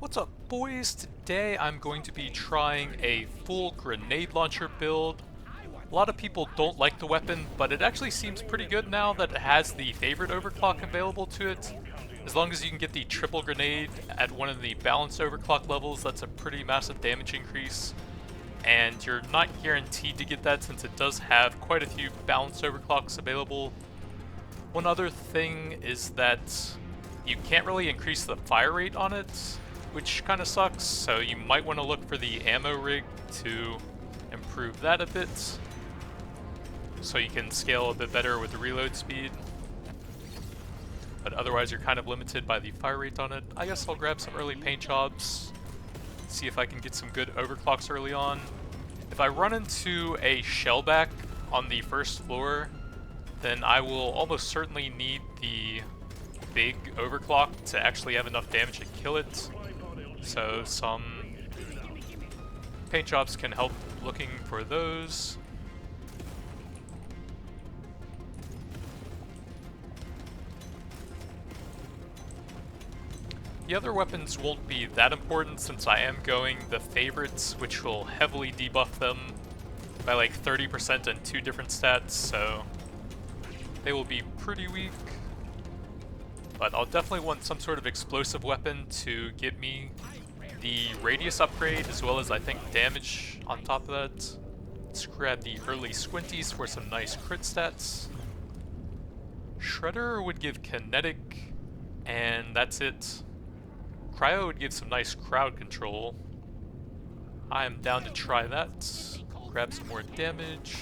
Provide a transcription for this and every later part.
What's up, boys? Today I'm going to be trying a full grenade launcher build. A lot of people don't like the weapon, but it actually seems pretty good now that it has the favorite overclock available to it. As long as you can get the triple grenade at one of the balanced overclock levels, that's a pretty massive damage increase. And you're not guaranteed to get that since it does have quite a few balanced overclocks available. One other thing is that you can't really increase the fire rate on it, which kind of sucks, so you might want to look for the ammo rig to improve that a bit, so you can scale a bit better with the reload speed. But otherwise you're kind of limited by the fire rate on it. I guess I'll grab some early paint jobs, see if I can get some good overclocks early on. If I run into a shellback on the first floor, then I will almost certainly need the big overclock to actually have enough damage to kill it. So some paint jobs can help looking for those. The other weapons won't be that important since I am going the favorites, which will heavily debuff them by like 30% in 2 different stats, so they will be pretty weak. But I'll definitely want some sort of explosive weapon to get me the radius upgrade, as well as I think damage on top of that. Let's grab the early squinties for some nice crit stats. Shredder would give kinetic, and that's it. Cryo would give some nice crowd control. I am down to try that. Grab some more damage.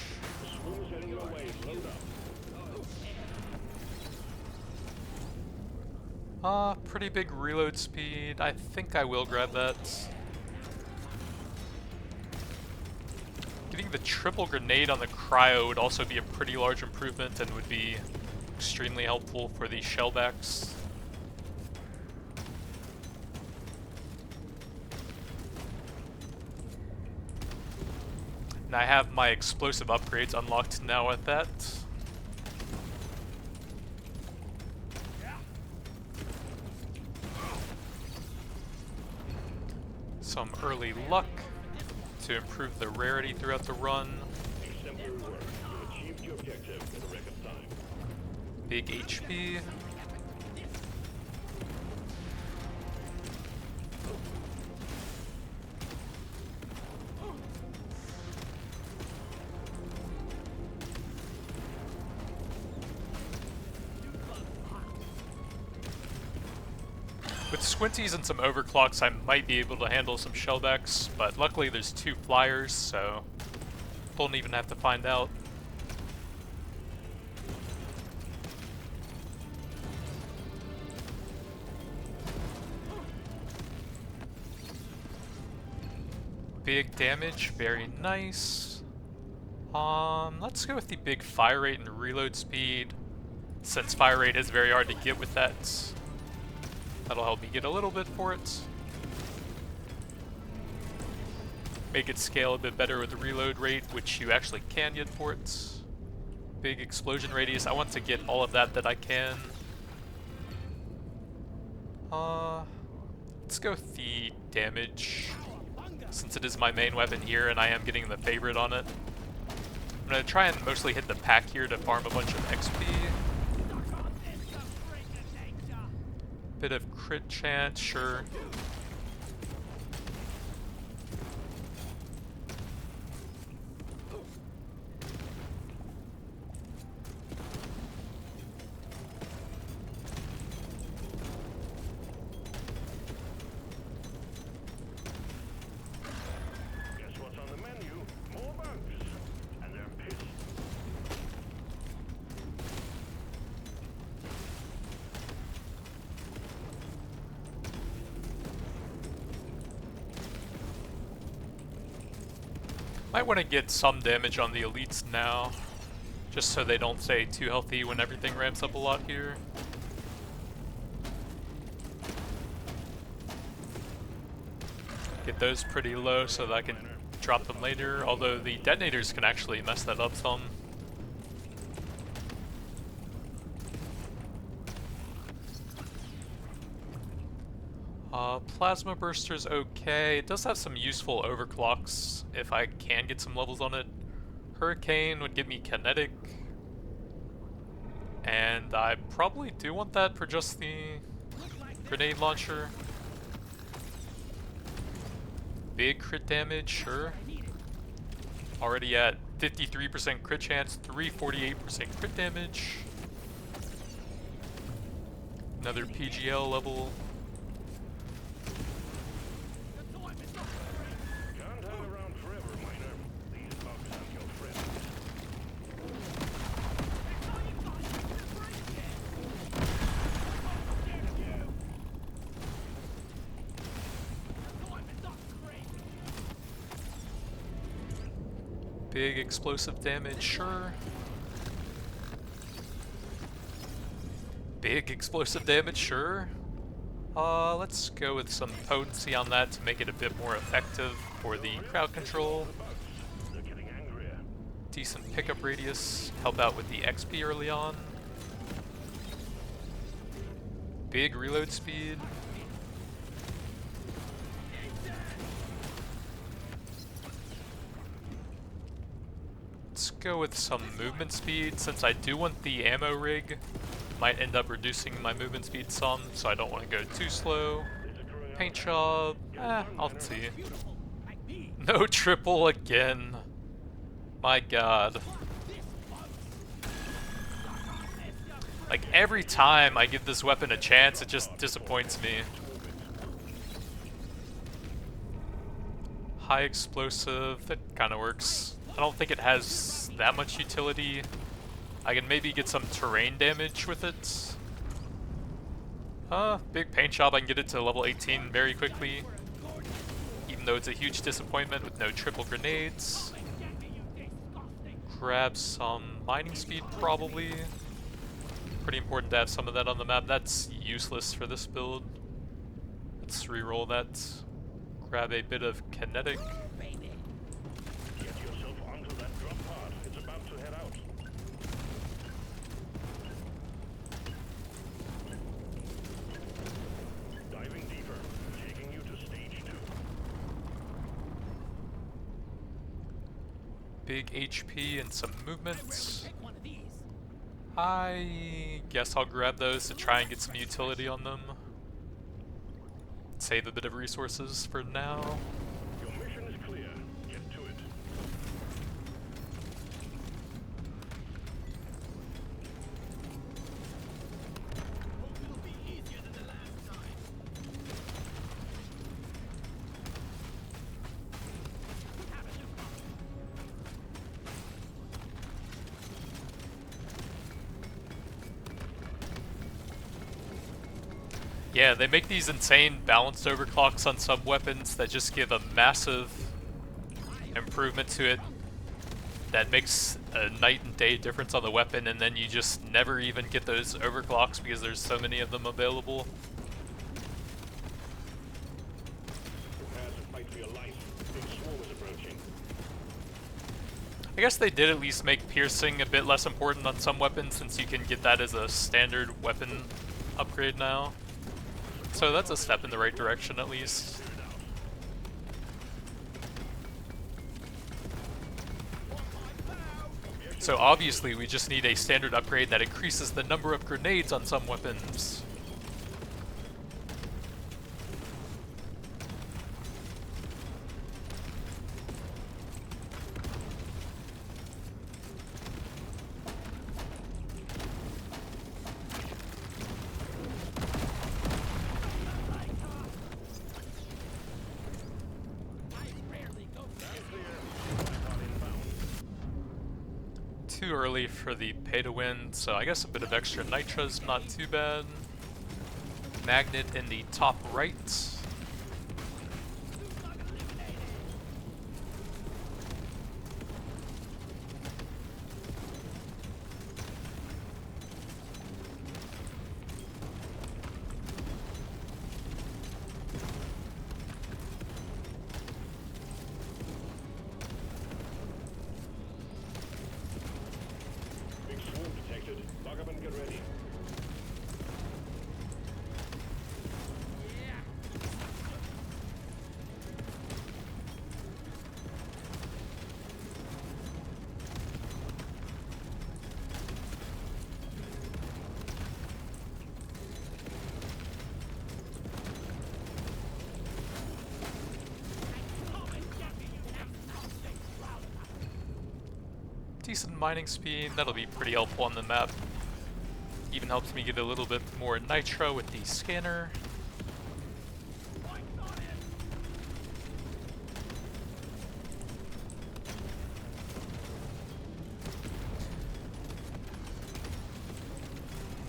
Pretty big reload speed. I think I will grab that. Getting the triple grenade on the cryo would also be a pretty large improvement and would be extremely helpful for the shellbacks. And I have my explosive upgrades unlocked now at that. Some early luck to improve the rarity throughout the run. Big HP. With squinties and some overclocks, I might be able to handle some shellbacks, but luckily there's 2 flyers, so don't even have to find out. Big damage, very nice. Let's go with the big fire rate and reload speed, since fire rate is very hard to get with that. That'll help me get a little bit for it. Make it scale a bit better with the reload rate, which you actually can get for it. Big explosion radius. I want to get all of that I can. Let's go with the damage, since it is my main weapon here and I am getting the favorite on it. I'm going to try and mostly hit the pack here to farm a bunch of XP. Bit of crit chance, sure. Guess what's on the menu? More bugs. And they're pissed. Might want to get some damage on the elites now, just so they don't stay too healthy when everything ramps up a lot here. Get those pretty low so that I can drop them later, although the detonators can actually mess that up some. Plasma Burster's okay. It does have some useful overclocks if I can get some levels on it. Hurricane would give me kinetic. And I probably do want that for just the grenade launcher. Big crit damage, sure. Already at 53% crit chance, 348% crit damage. Another PGL level. Can't hang around forever, miner. These bugs aren't your friends. Big explosive damage, sure. Big explosive damage, sure. Let's go with some potency on that to make it a bit more effective for the crowd control. They're getting angrier. Decent pickup radius, help out with the XP early on. Big reload speed. Let's go with some movement speed, since I do want the ammo rig. Might end up reducing my movement speed some, so I don't want to go too slow. Paint job, I'll see. No triple again. My god. Like, every time I give this weapon a chance, it just disappoints me. High explosive, that kind of works. I don't think it has that much utility. I can maybe get some terrain damage with it. Big paint job, I can get it to level 18 very quickly. Even though it's a huge disappointment with no triple grenades. Grab some mining speed, probably. Pretty important to have some of that on the map. That's useless for this build. Let's reroll that. Grab a bit of kinetic. Get yourself onto that drop pod. It's about to head out. Diving deeper. Taking you to stage 2. Big HP and some movement. I guess I'll grab those to try and get some utility on them. Save a bit of resources for now. Your mission is clear. Get to it. Yeah, they make these insane balanced overclocks on some weapons that just give a massive improvement to it that makes a night and day difference on the weapon, and then you just never even get those overclocks because there's so many of them available. Prepare to fight for your life. Big swarm is approaching. I guess they did at least make piercing a bit less important on some weapons, since you can get that as a standard weapon upgrade now. So that's a step in the right direction, at least. So obviously we just need a standard upgrade that increases the number of grenades on some weapons. Too early for the pay to win, so I guess a bit of extra nitra's not too bad. Magnet in the top right. Big swarm detected. Lock up and get ready. decent mining speed. That'll be pretty helpful on the map. Even helps me get a little bit more nitro with the scanner.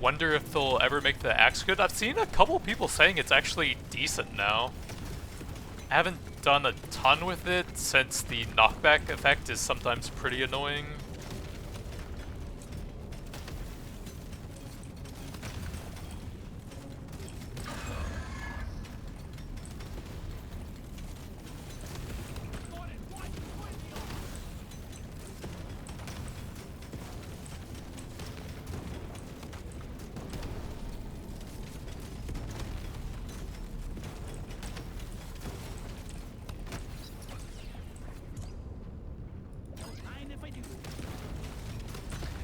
Wonder if they'll ever make the axe good. I've seen a couple people saying it's actually decent now. I haven't done a ton with it since the knockback effect is sometimes pretty annoying.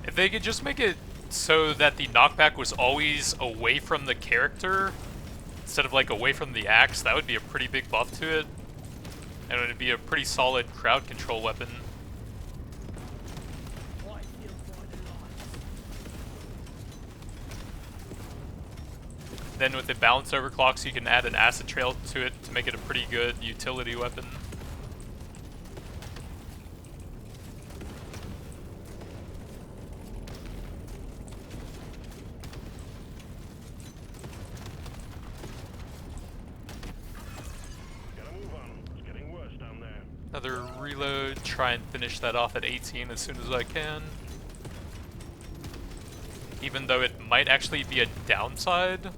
If they could just make it so that the knockback was always away from the character, instead of like away from the axe, that would be a pretty big buff to it. And it would be a pretty solid crowd control weapon. Then with the balance overclocks, you can add an acid trail to it to make it a pretty good utility weapon. Another reload, try and finish that off at 18 as soon as I can. Even though it might actually be a downside,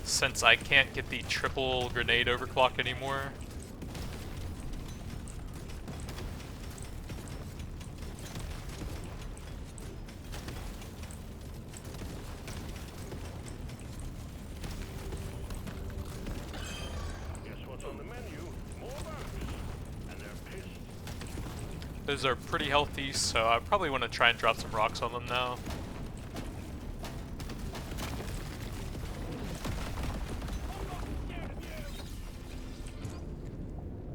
since I can't get the triple grenade overclock anymore. Those are pretty healthy, so I probably want to try and drop some rocks on them now.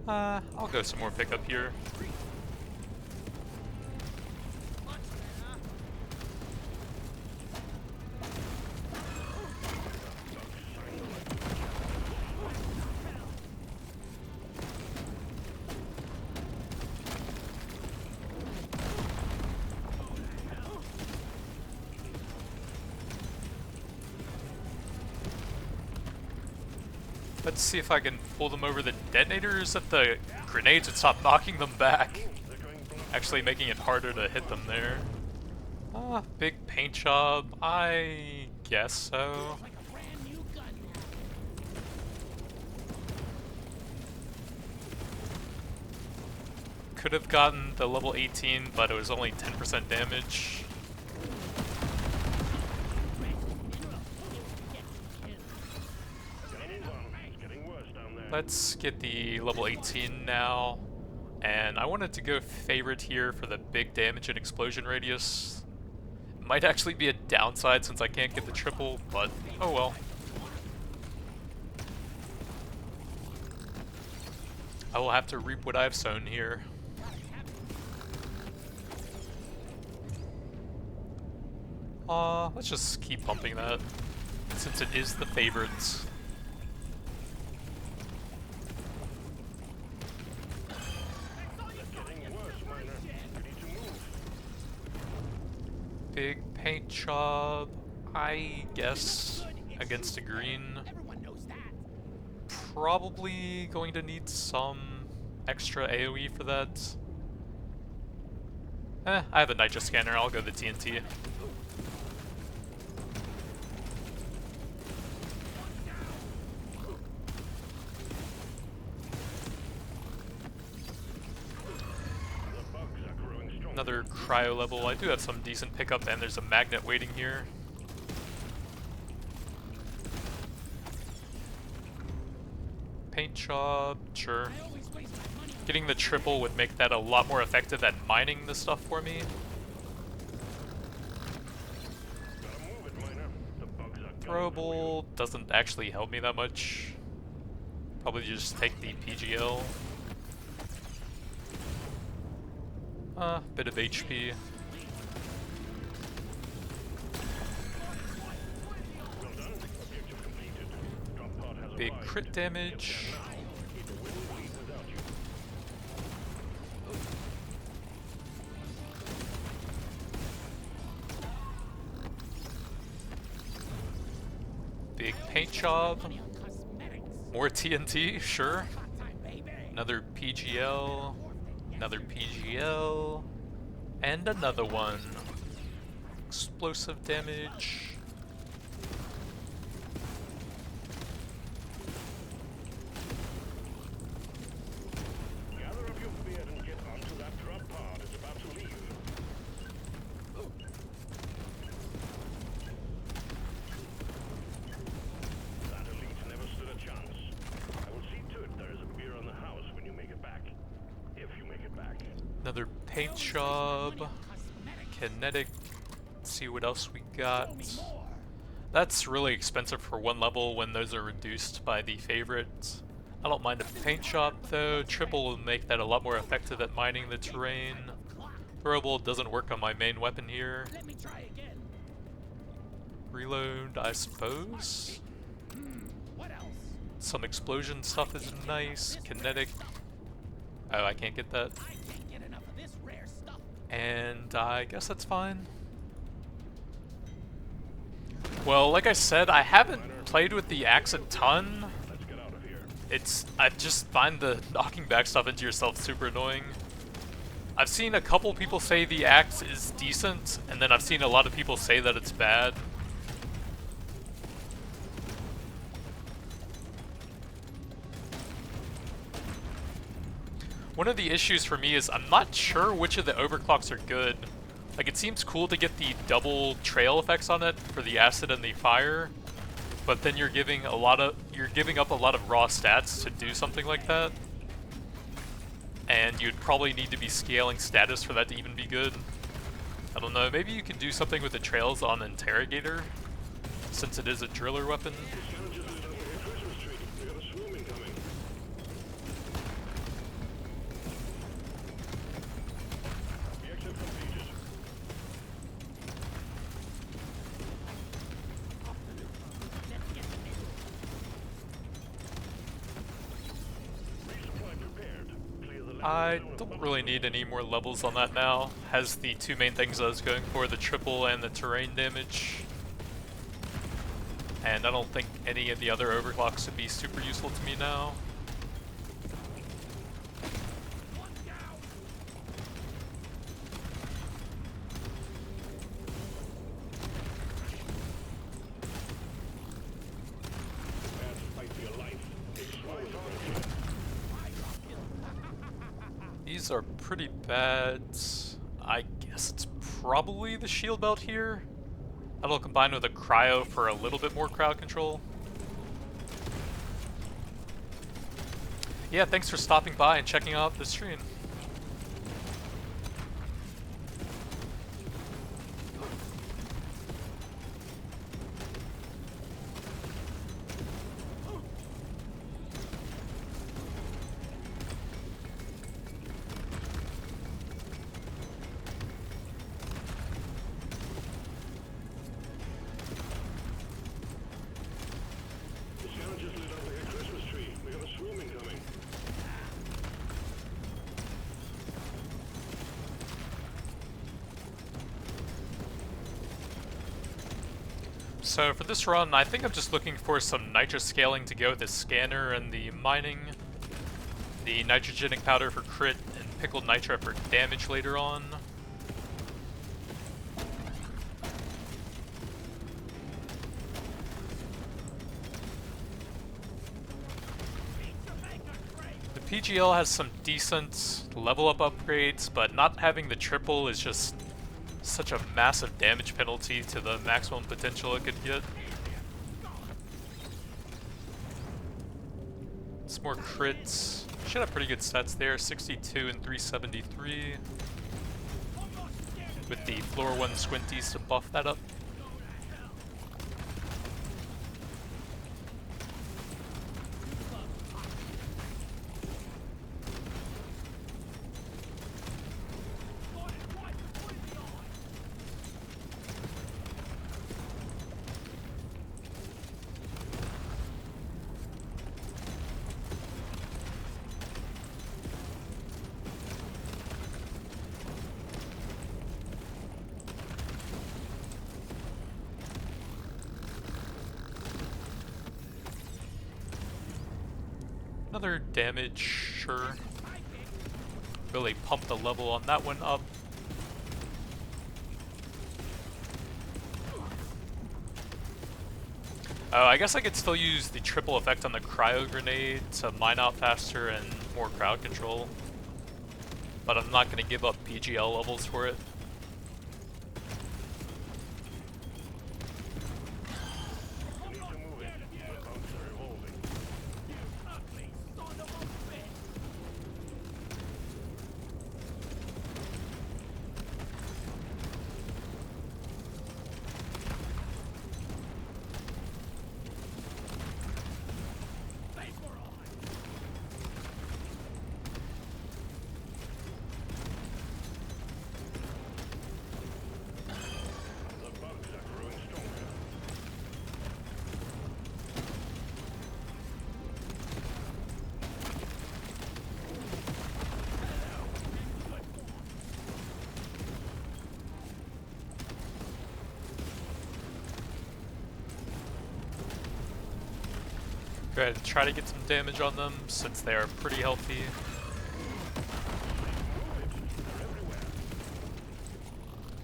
I'll go some more pickup here. Let's see if I can pull them over the detonators at the grenades and stop knocking them back. Actually making it harder to hit them there. Big paint job. I guess so. Could have gotten the level 18, but it was only 10% damage. Let's get the level 18 now, and I wanted to go favorite here for the big damage and explosion radius. Might actually be a downside since I can't get the triple, but oh well. I will have to reap what I've sown here. Let's just keep pumping that, since it is the favorites. Big paint job, I guess, against a green. Probably going to need some extra AoE for that. I have a nitro scanner, I'll go the TNT. Another cryo level. I do have some decent pickup, and there's a magnet waiting here. Paint job, sure. Getting the triple would make that a lot more effective at mining the stuff for me. Throwable doesn't actually help me that much. Probably just take the PGL. Bit of HP. Big crit damage. Big paint job. More TNT, sure. Another PGL. Another PGL. And another one. Explosive damage. Gather up your beard and get onto that drop pod. It's about to leave. That elite never stood a chance. I will see to it there is a beer on the house when you make it back. If you make it back. Another paint job. Kinetic. Let's see what else we got. That's really expensive for one level when those are reduced by the favorites. I don't mind a paint shop though. Triple will make that a lot more effective at mining the terrain. Throwable doesn't work on my main weapon here. Reload, I suppose. Some explosion stuff is nice. Kinetic. Oh, I can't get that. And I guess that's fine. Well, like I said, I haven't played with the axe a ton. I just find the knocking back stuff into yourself super annoying. I've seen a couple people say the axe is decent, and then I've seen a lot of people say that it's bad. One of the issues for me is I'm not sure which of the overclocks are good. Like, it seems cool to get the double trail effects on it for the acid and the fire, but then you're giving up a lot of raw stats to do something like that. And you'd probably need to be scaling status for that to even be good. I don't know, maybe you could do something with the trails on Interrogator, since it is a driller weapon. I don't really need any more levels on that now. Has the two main things I was going for, the triple and the terrain damage. And I don't think any of the other overclocks would be super useful to me now. These are pretty bad. I guess it's probably the shield belt here. That'll combine with a cryo for a little bit more crowd control. Yeah, thanks for stopping by and checking out the stream. So for this run, I think I'm just looking for some nitrous scaling to go with the scanner and the mining. The nitrogenic powder for crit and pickled nitra for damage later on. The PGL has some decent level up upgrades, but not having the triple is just such a massive damage penalty to the maximum potential it could get. It's more crits. Should have pretty good stats there, 62 and 373. With the floor 1 squinties to buff that up. Another damage, sure. Really pump the level on that one up. Oh, I guess I could still use the triple effect on the cryo grenade to mine out faster and more crowd control. But I'm not going to give up PGL levels for it. Go ahead and try to get some damage on them since they are pretty healthy.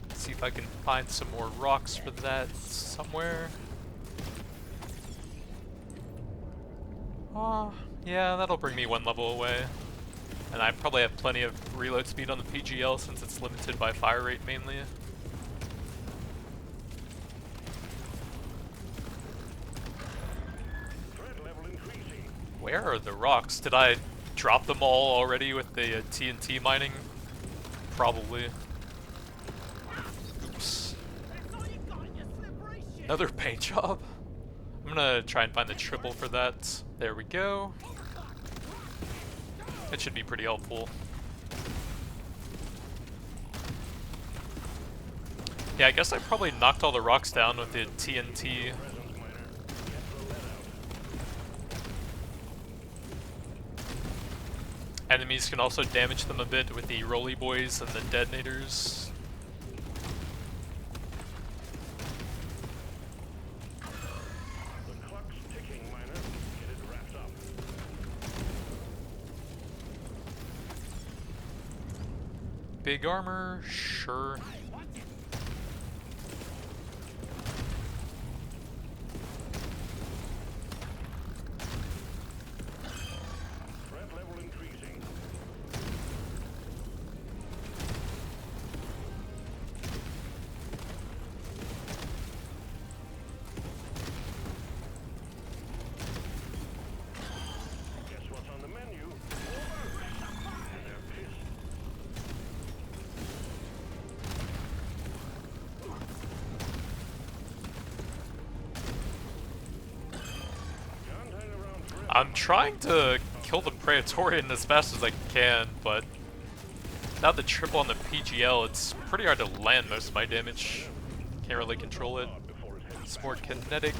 Let's see if I can find some more rocks for that somewhere. Yeah, that'll bring me one level away. And I probably have plenty of reload speed on the PGL since it's limited by fire rate mainly. Where are the rocks? Did I drop them all already with the TNT mining? Probably. Oops. Another paint job? I'm gonna try and find the triple for that. There we go. That should be pretty helpful. Yeah, I guess I probably knocked all the rocks down with the TNT. Enemies can also damage them a bit with the roly boys and the detonators. The clock's ticking, miner. Get it wrapped up. Big armor, sure. I'm trying to kill the Praetorian as fast as I can, but without the triple on the PGL, it's pretty hard to land most of my damage. Can't really control it. It's more kinetic.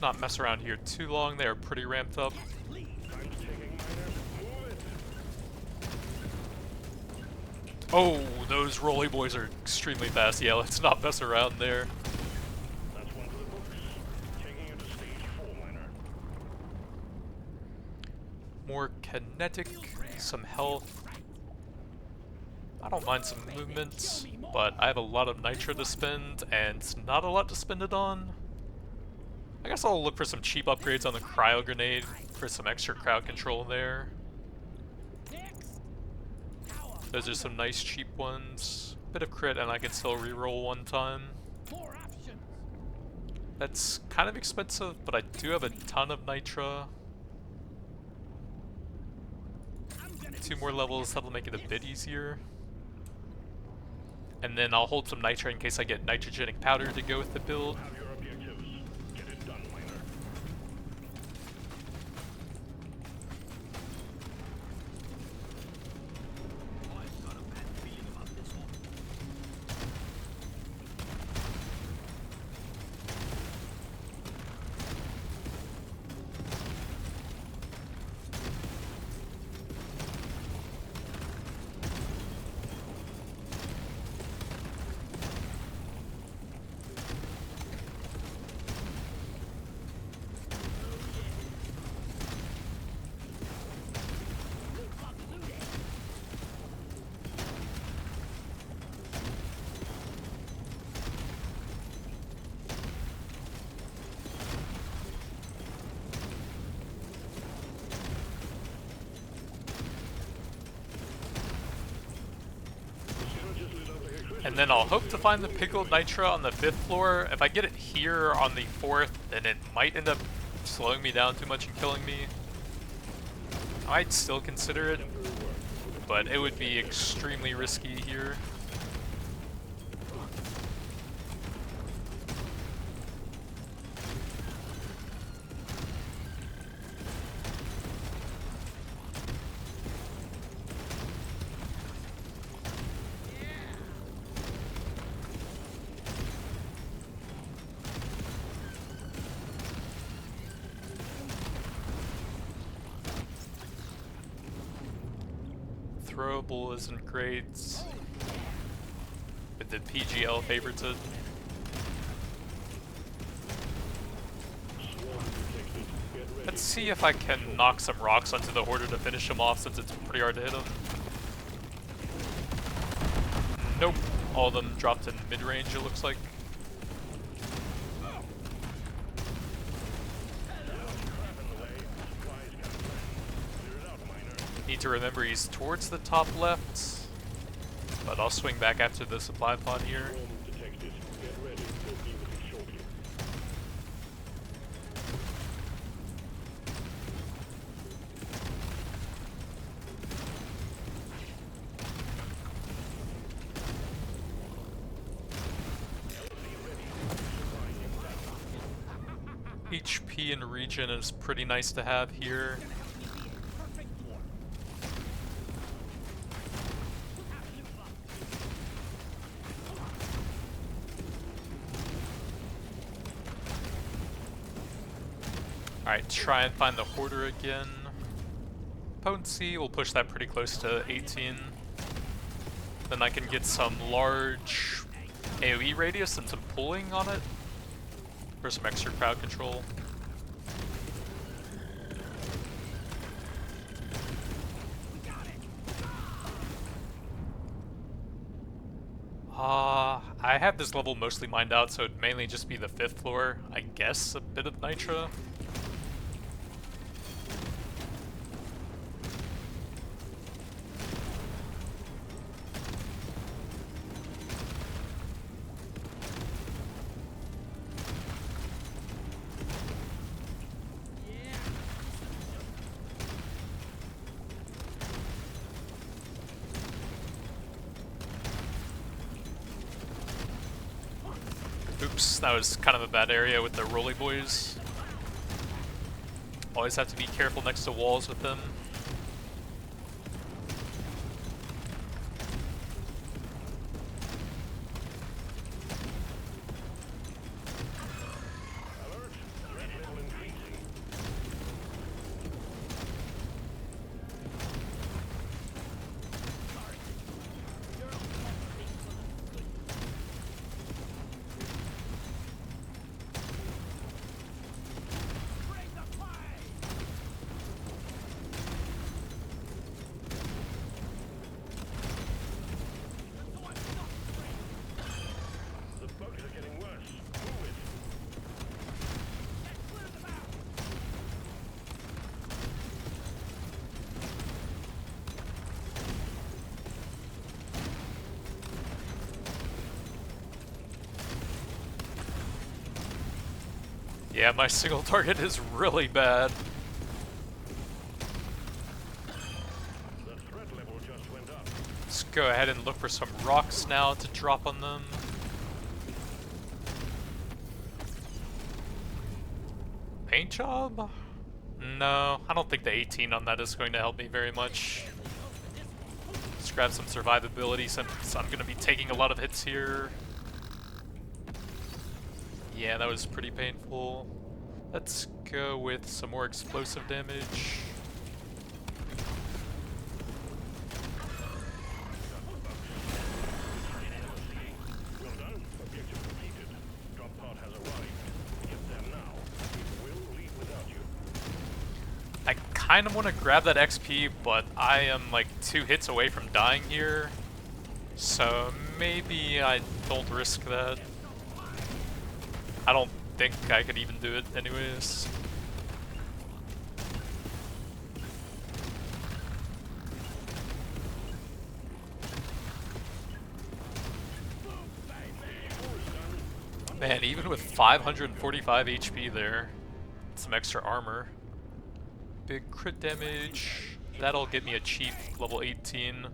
Not mess around here too long. They are pretty ramped up. Oh, those roly boys are extremely fast. Yeah, let's not mess around there. That's one for the books. Taking you to stage 4, miner. More kinetic, some health. I don't mind some movement, but I have a lot of nitro to spend, and not a lot to spend it on. I guess I'll look for some cheap upgrades on the cryo grenade for some extra crowd control there. Those are some nice cheap ones. Bit of crit and I can still reroll one time. That's kind of expensive, but I do have a ton of nitra. 2 more levels, that'll make it a bit easier. And then I'll hold some nitra in case I get nitrogenic powder to go with the build. And then I'll hope to find the pickled nitra on the 5th floor. If I get it here on the 4th, then it might end up slowing me down too much and killing me. I might still consider it, but it would be extremely risky here. Throwable isn't great, but the PGL favorites it. Let's see if I can knock some rocks onto the Hoarder to finish him off, since it's pretty hard to hit him. Nope, all of them dropped in mid-range, it looks like. Need to remember he's towards the top left, but I'll swing back after the supply pod here. HP and regen is pretty nice to have here. Alright, try and find the Hoarder again. Potency, we'll push that pretty close to 18. Then I can get some large AoE radius and some pulling on it for some extra crowd control. I have this level mostly mined out, so it'd mainly just be the 5th floor. I guess a bit of Nitra. Oops, that was kind of a bad area with the rolly boys. Always have to be careful next to walls with them. Yeah, my single target is really bad. Let's go ahead and look for some rocks now to drop on them. Paint job? No, I don't think the 18 on that is going to help me very much. Let's grab some survivability since I'm going to be taking a lot of hits here. Yeah, that was pretty painful. Let's go with some more explosive damage. Well done. Objective completed. Drop pod has arrived. Get them now. We will leave without you. I kind of want to grab that XP, but I am like 2 hits away from dying here. So maybe I don't risk that. I don't think I could even do it anyways. Man, even with 545 HP there, some extra armor. Big crit damage. That'll get me a cheap level 18.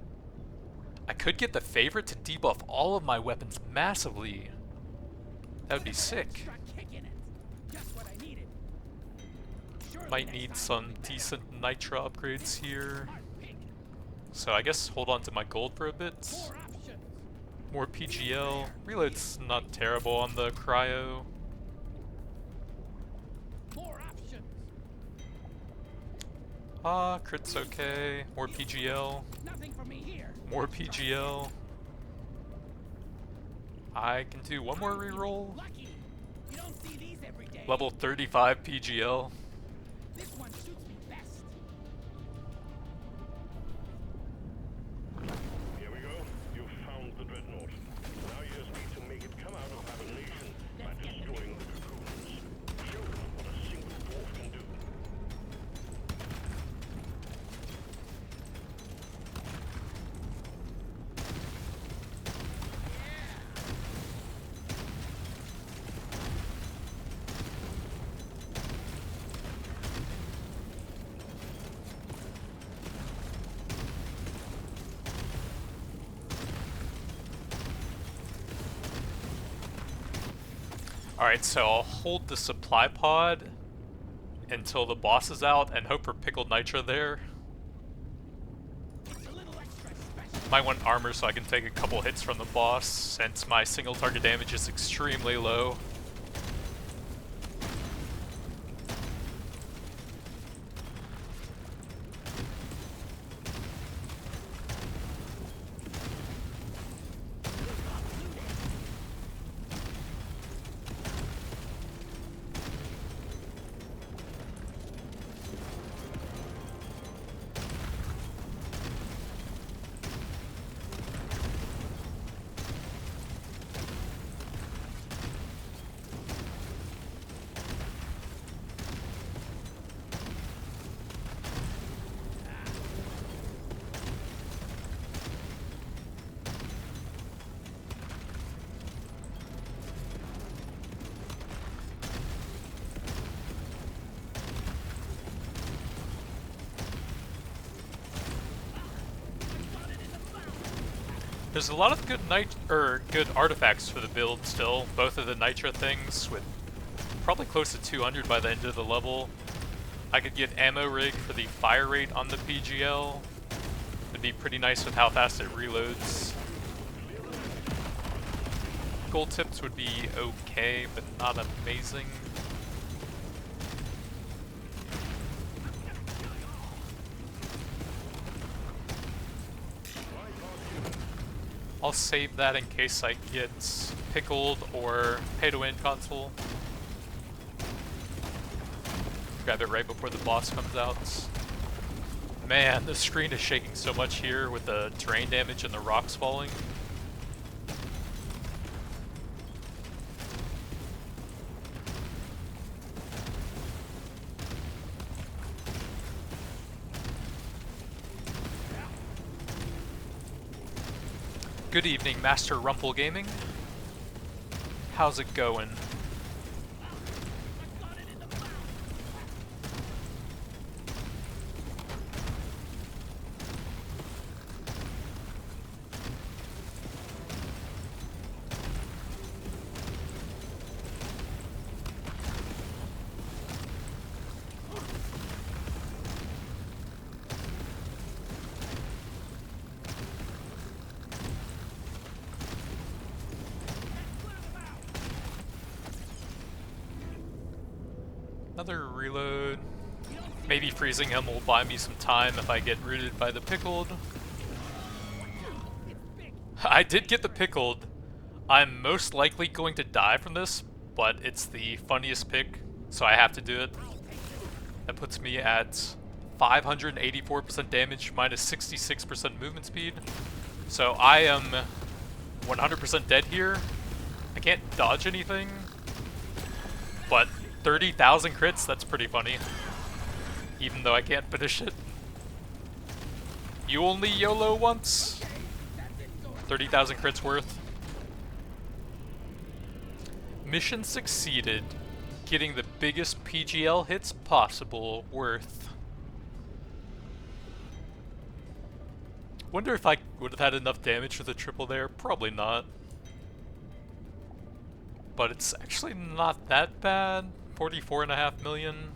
I could get the favorite to debuff all of my weapons massively. That would be sick. Might need some decent nitro upgrades here. So I guess hold on to my gold for a bit. More PGL. Reload's not terrible on the cryo. Crit's okay. More PGL. More PGL. I can do one more reroll. Level 35 PGL. Here we go. You've found the dreadnought. Now you just need to make it come out of hibernation by destroying the cocoons. Show them what a single dwarf can do. Alright, so I'll hold the supply pod until the boss is out and hope for pickled nitro there. Might want armor so I can take a couple hits from the boss since my single target damage is extremely low. There's a lot of good artifacts for the build still. Both of the nitro things with probably close to 200 by the end of the level. I could get ammo rig for the fire rate on the PGL. It'd be pretty nice with how fast it reloads. Gold tips would be okay, but not amazing. I'll save that in case I get pickled or pay-to-win console. Grab it right before the boss comes out. Man, the screen is shaking so much here with the terrain damage and the rocks falling. Good evening, Master Rumple Gaming. How's it going? Another reload. Maybe freezing him will buy me some time if I get rooted by the pickled. I did get the pickled. I'm most likely going to die from this, but it's the funniest pick, so I have to do it. That puts me at 584% damage minus 66% movement speed. So I am 100% dead here. I can't dodge anything, but 30,000 crits, that's pretty funny. Even though I can't finish it. You only YOLO once? 30,000 crits worth. Mission succeeded. Getting the biggest PGL hits possible. Worth. Wonder if I would have had enough damage for the triple there. Probably not. But it's actually not that bad. 44.5 million.